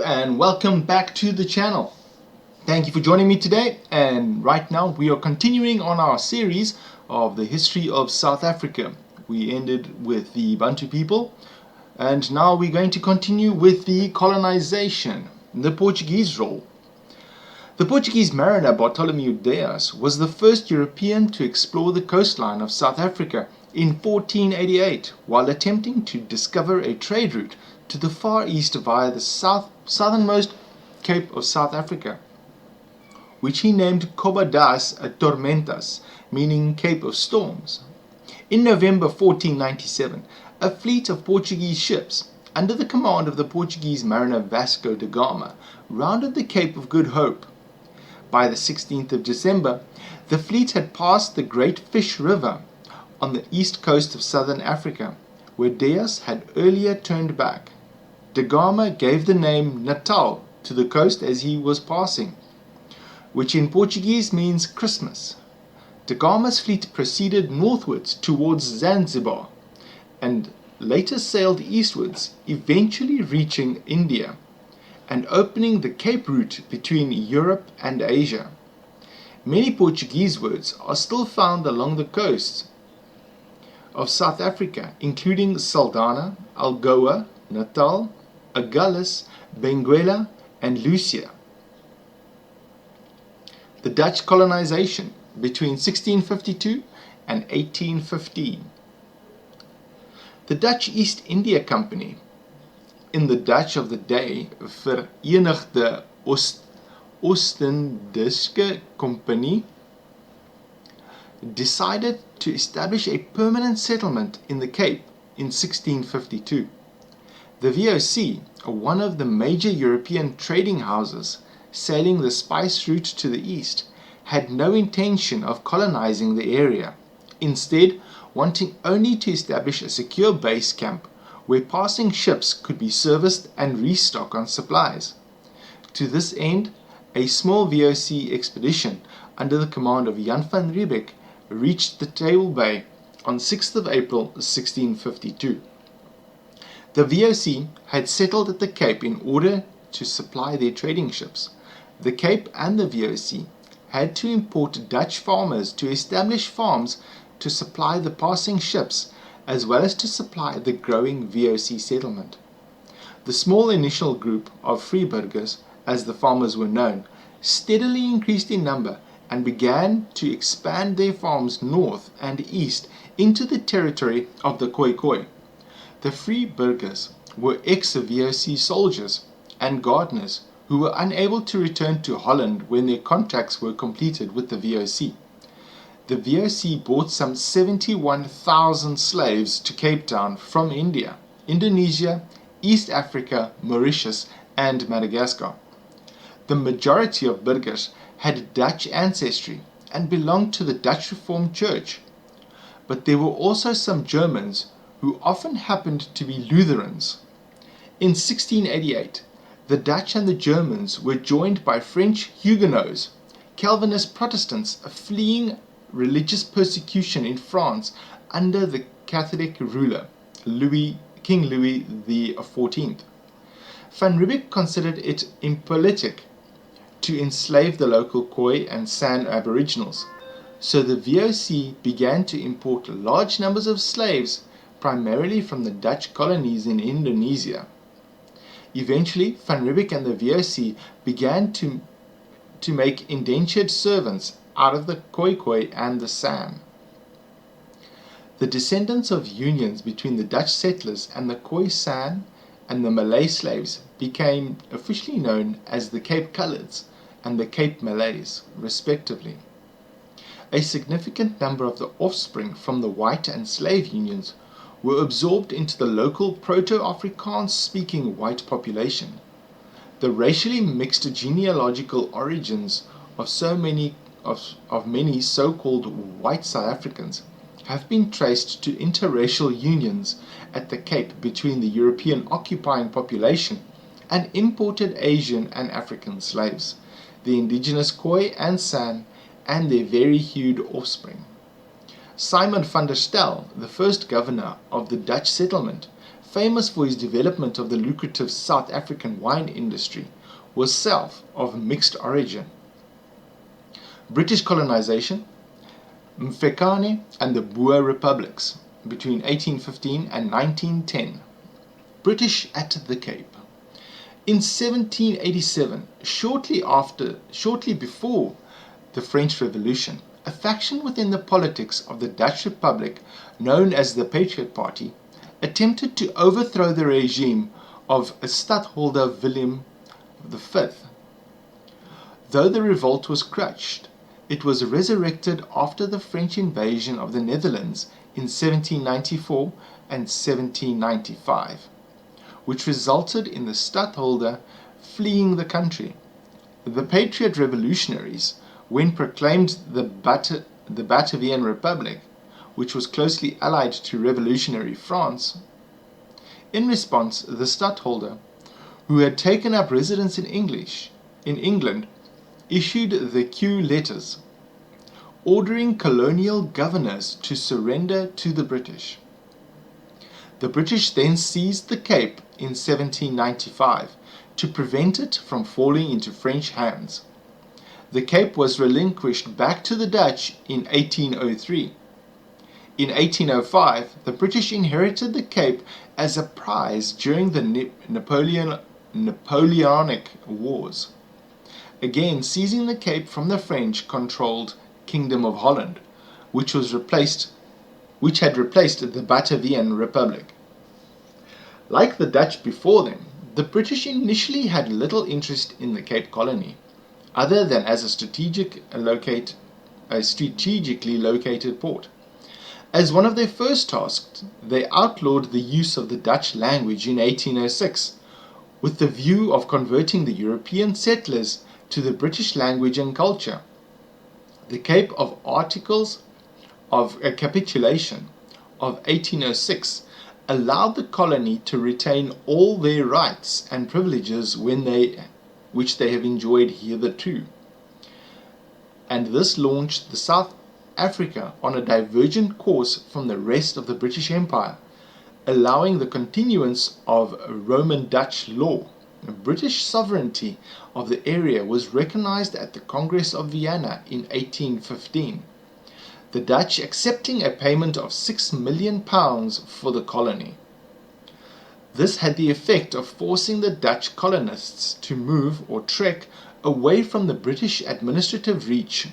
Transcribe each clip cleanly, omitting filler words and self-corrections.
and welcome back to the channel. Thank you for joining me today, and right now we are continuing on our series of the history of South Africa. We ended with the Bantu people, and now we're going to continue with the colonization, the Portuguese role. The Portuguese mariner Bartholomew Dias was the first European to explore the coastline of South Africa in 1488 while attempting to discover a trade route to the Far East via the southernmost Cape of South Africa, which he named Cabo das Tormentas, meaning Cape of Storms. In November 1497, a fleet of Portuguese ships, under the command of the Portuguese mariner Vasco da Gama, rounded the Cape of Good Hope. By the 16th of December, the fleet had passed the Great Fish River on the east coast of southern Africa, where Dias had earlier turned back. Da Gama gave the name Natal to the coast as he was passing, which in Portuguese means Christmas. Da Gama's fleet proceeded northwards towards Zanzibar and later sailed eastwards, eventually reaching India and opening the Cape route between Europe and Asia. Many Portuguese words are still found along the coasts of South Africa, including Saldanha, Algoa, Natal, Agulhas, Benguela, and Lucia. The Dutch colonization between 1652 and 1815. The Dutch East India Company, in the Dutch of the day Verenigde Oost-Indische Compagnie, decided to establish a permanent settlement in the Cape in 1652. The VOC, one of the major European trading houses sailing the spice route to the east, had no intention of colonizing the area, instead wanting only to establish a secure base camp where passing ships could be serviced and restock on supplies. To this end, a small VOC expedition under the command of Jan van Riebeeck reached the Table Bay on 6th of April 1652. The VOC had settled at the Cape in order to supply their trading ships. The Cape and the VOC had to import Dutch farmers to establish farms to supply the passing ships, as well as to supply the growing VOC settlement. The small initial group of freeburgers, as the farmers were known, steadily increased in number and began to expand their farms north and east into the territory of the Khoi. The freeburgers were ex-VOC soldiers and gardeners who were unable to return to Holland when their contracts were completed with the VOC. The VOC brought some 71,000 slaves to Cape Town from India, Indonesia, East Africa, Mauritius, and Madagascar. The majority of burghers had Dutch ancestry and belonged to the Dutch Reformed Church, but there were also some Germans who often happened to be Lutherans. In 1688, the Dutch and the Germans were joined by French Huguenots, Calvinist Protestants fleeing religious persecution in France under the Catholic ruler, King Louis XIV. Van Riebeeck considered it impolitic to enslave the local Khoi and San Aboriginals, so the VOC began to import large numbers of slaves, primarily from the Dutch colonies in Indonesia. Eventually, Van Riebeeck and the VOC began to make indentured servants out of the Khoi and the San. The descendants of unions between the Dutch settlers and the Khoi San and the Malay slaves became officially known as the Cape Coloreds and the Cape Malays, respectively. A significant number of the offspring from the white and slave unions were absorbed into the local Proto-Afrikaans speaking white population. The racially mixed genealogical origins of many so-called white South Africans have been traced to interracial unions at the Cape between the European occupying population and imported Asian and African slaves, the indigenous Khoi and San, and their vari-hued offspring. Simon van der Stel, the first governor of the Dutch settlement, famous for his development of the lucrative South African wine industry, was south of mixed origin. British colonization, Mfecane and the Boer Republics between 1815 and 1910. British at the Cape. In 1787, shortly before the French Revolution, a faction within the politics of the Dutch Republic, known as the Patriot Party, attempted to overthrow the regime of Stadtholder Willem V. Though the revolt was crushed, it was resurrected after the French invasion of the Netherlands in 1794 and 1795, which resulted in the Stadtholder fleeing the country. The Patriot Revolutionaries, when proclaimed the Batavian Republic, which was closely allied to revolutionary France. In response, the Stadtholder, who had taken up residence in England, issued the Q letters, ordering colonial governors to surrender to the British. The British then seized the Cape in 1795 to prevent it from falling into French hands. The Cape was relinquished back to the Dutch in 1803. In 1805, the British inherited the Cape as a prize during the Napoleonic Wars, again seizing the Cape from the French-controlled Kingdom of Holland, which had replaced the Batavian Republic. Like the Dutch before them, the British initially had little interest in the Cape Colony, other than as a strategically located port. As one of their first tasks, they outlawed the use of the Dutch language in 1806, with the view of converting the European settlers to the British language and culture. The Cape of Articles of Capitulation of 1806 allowed the colony to retain all their rights and privileges which they have enjoyed hitherto. And this launched the South Africa on a divergent course from the rest of the British Empire, allowing the continuance of Roman Dutch law. British sovereignty of the area was recognized at the Congress of Vienna in 1815, the Dutch accepting a payment of £6 million for the colony. This had the effect of forcing the Dutch colonists to move or trek away from the British administrative reach.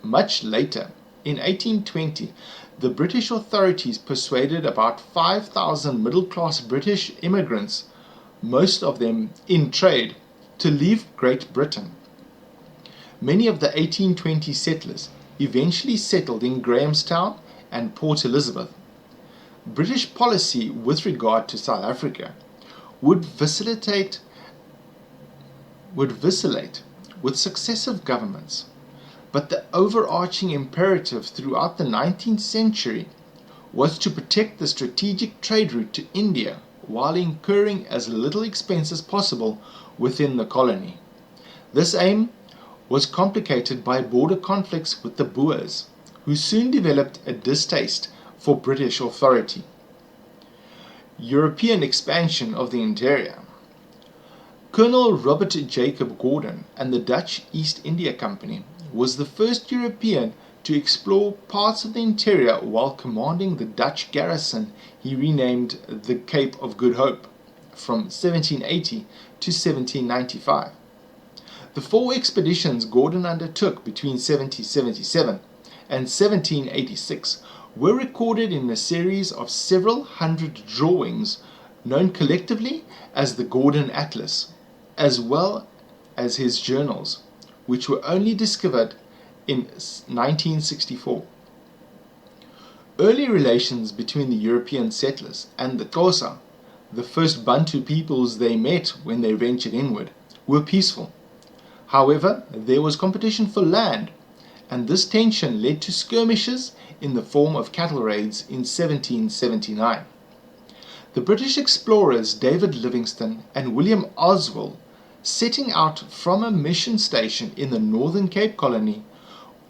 Much later, in 1820, the British authorities persuaded about 5,000 middle-class British immigrants, most of them in trade, to leave Great Britain. Many of the 1820 settlers eventually settled in Grahamstown and Port Elizabeth. British policy with regard to South Africa would vacillate with successive governments, but the overarching imperative throughout the 19th century was to protect the strategic trade route to India while incurring as little expense as possible within the colony. This aim was complicated by border conflicts with the Boers, who soon developed a distaste for British authority. European expansion of the interior. Colonel Robert Jacob Gordon and the Dutch East India Company was the first European to explore parts of the interior while commanding the Dutch garrison he renamed the Cape of Good Hope from 1780 to 1795. The 4 expeditions Gordon undertook between 1777 and 1786 were recorded in a series of several hundred drawings known collectively as the Gordon Atlas, as well as his journals, which were only discovered in 1964. Early relations between the European settlers and the Xhosa, the first Bantu peoples they met when they ventured inward, were peaceful. However, there was competition for land, and this tension led to skirmishes in the form of cattle raids in 1779. The British explorers David Livingstone and William Oswell, setting out from a mission station in the Northern Cape Colony,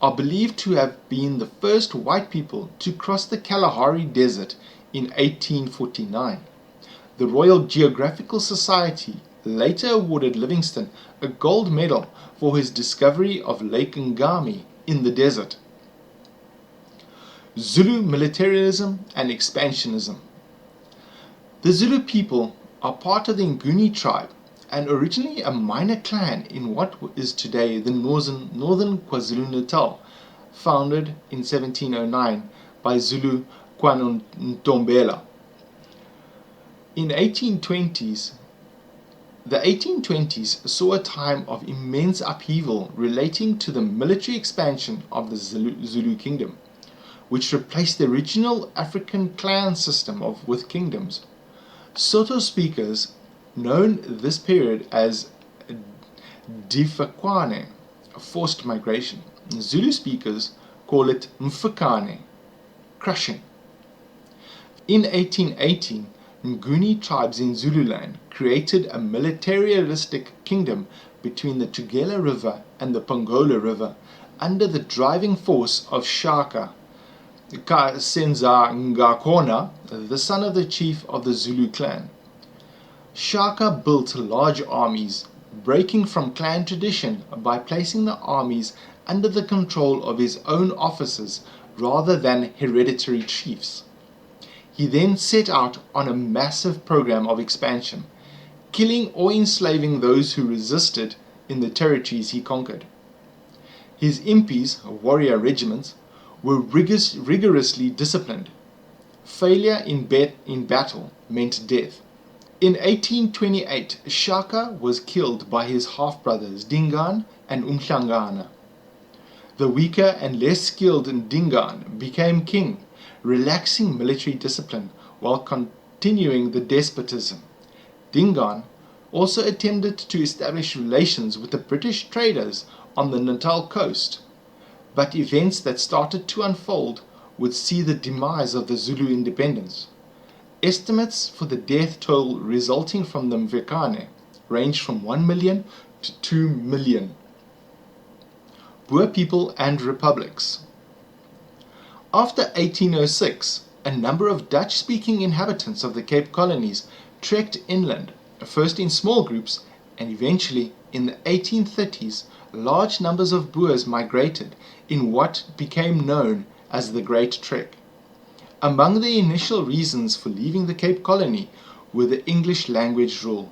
are believed to have been the first white people to cross the Kalahari Desert in 1849. The Royal Geographical Society later awarded Livingstone a gold medal for his discovery of Lake Ngami in the desert. Zulu militarism and expansionism. The Zulu people are part of the Nguni tribe and originally a minor clan in what is today the northern KwaZulu-Natal, founded in 1709 by Zulu KwaNotombela. In the 1820s saw a time of immense upheaval relating to the military expansion of the Zulu kingdom, which replaced the original African clan system with kingdoms. Sotho speakers known this period as Mfecane, forced migration. Zulu speakers call it Mfecane, crushing. In 1818, Nguni tribes in Zululand created a militaristic kingdom between the Tugela River and the Pongola River under the driving force of Shaka Ngakona, the son of the chief of the Zulu clan. Shaka built large armies, breaking from clan tradition by placing the armies under the control of his own officers rather than hereditary chiefs. He then set out on a massive program of expansion, killing or enslaving those who resisted in the territories he conquered. His impis, warrior regiments, were rigorously disciplined. Failure in battle meant death. In 1828, Shaka was killed by his half-brothers Dingaan and Umhlangana. The weaker and less skilled Dingaan became king, relaxing military discipline while continuing the despotism. Dingaan also attempted to establish relations with the British traders on the Natal coast, but events that started to unfold would see the demise of the Zulu independence. Estimates for the death toll resulting from the Mfecane range from 1 million to 2 million. Boer people and republics. After 1806, a number of Dutch-speaking inhabitants of the Cape Colonies trekked inland, first in small groups, and eventually in the 1830s, large numbers of Boers migrated in what became known as the Great Trek. Among the initial reasons for leaving the Cape Colony were the English language rule.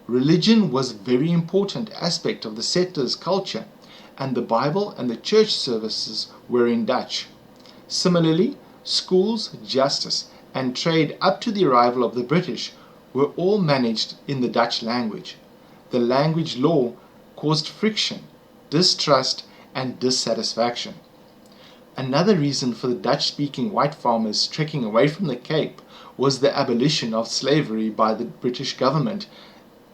Religion was a very important aspect of the settlers' culture, and the Bible and the church services were in Dutch. Similarly, schools, justice, and trade up to the arrival of the British were all managed in the Dutch language. The language law caused friction, distrust, and dissatisfaction. Another reason for the Dutch-speaking white farmers trekking away from the Cape was the abolition of slavery by the British government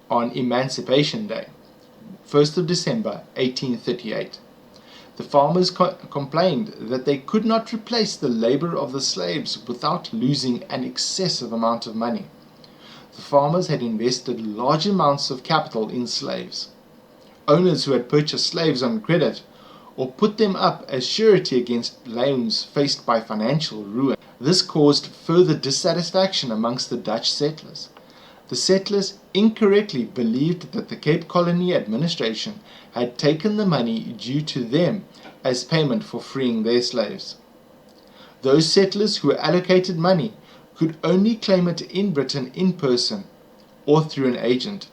on Emancipation Day, 1st of December 1838. The farmers complained that they could not replace the labor of the slaves without losing an excessive amount of money. The farmers had invested large amounts of capital in slaves. Owners who had purchased slaves on credit or put them up as surety against loans faced by financial ruin. This caused further dissatisfaction amongst the Dutch settlers. The settlers incorrectly believed that the Cape Colony administration had taken the money due to them as payment for freeing their slaves. Those settlers who were allocated money could only claim it in Britain in person or through an agent.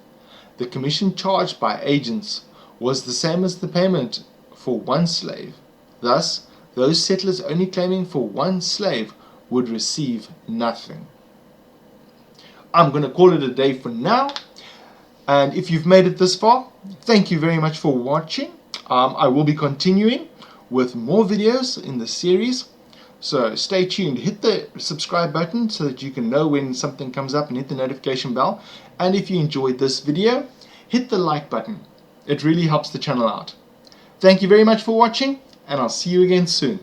The commission charged by agents was the same as the payment for one slave. Thus, those settlers only claiming for one slave would receive nothing. I'm going to call it a day for now, and if you've made it this far, thank you very much for watching. I will be continuing with more videos in the series, so stay tuned. Hit the subscribe button so that you can know when something comes up, and hit the notification bell. And if you enjoyed this video, hit the like button. It really helps the channel out. Thank you very much for watching, and I'll see you again soon.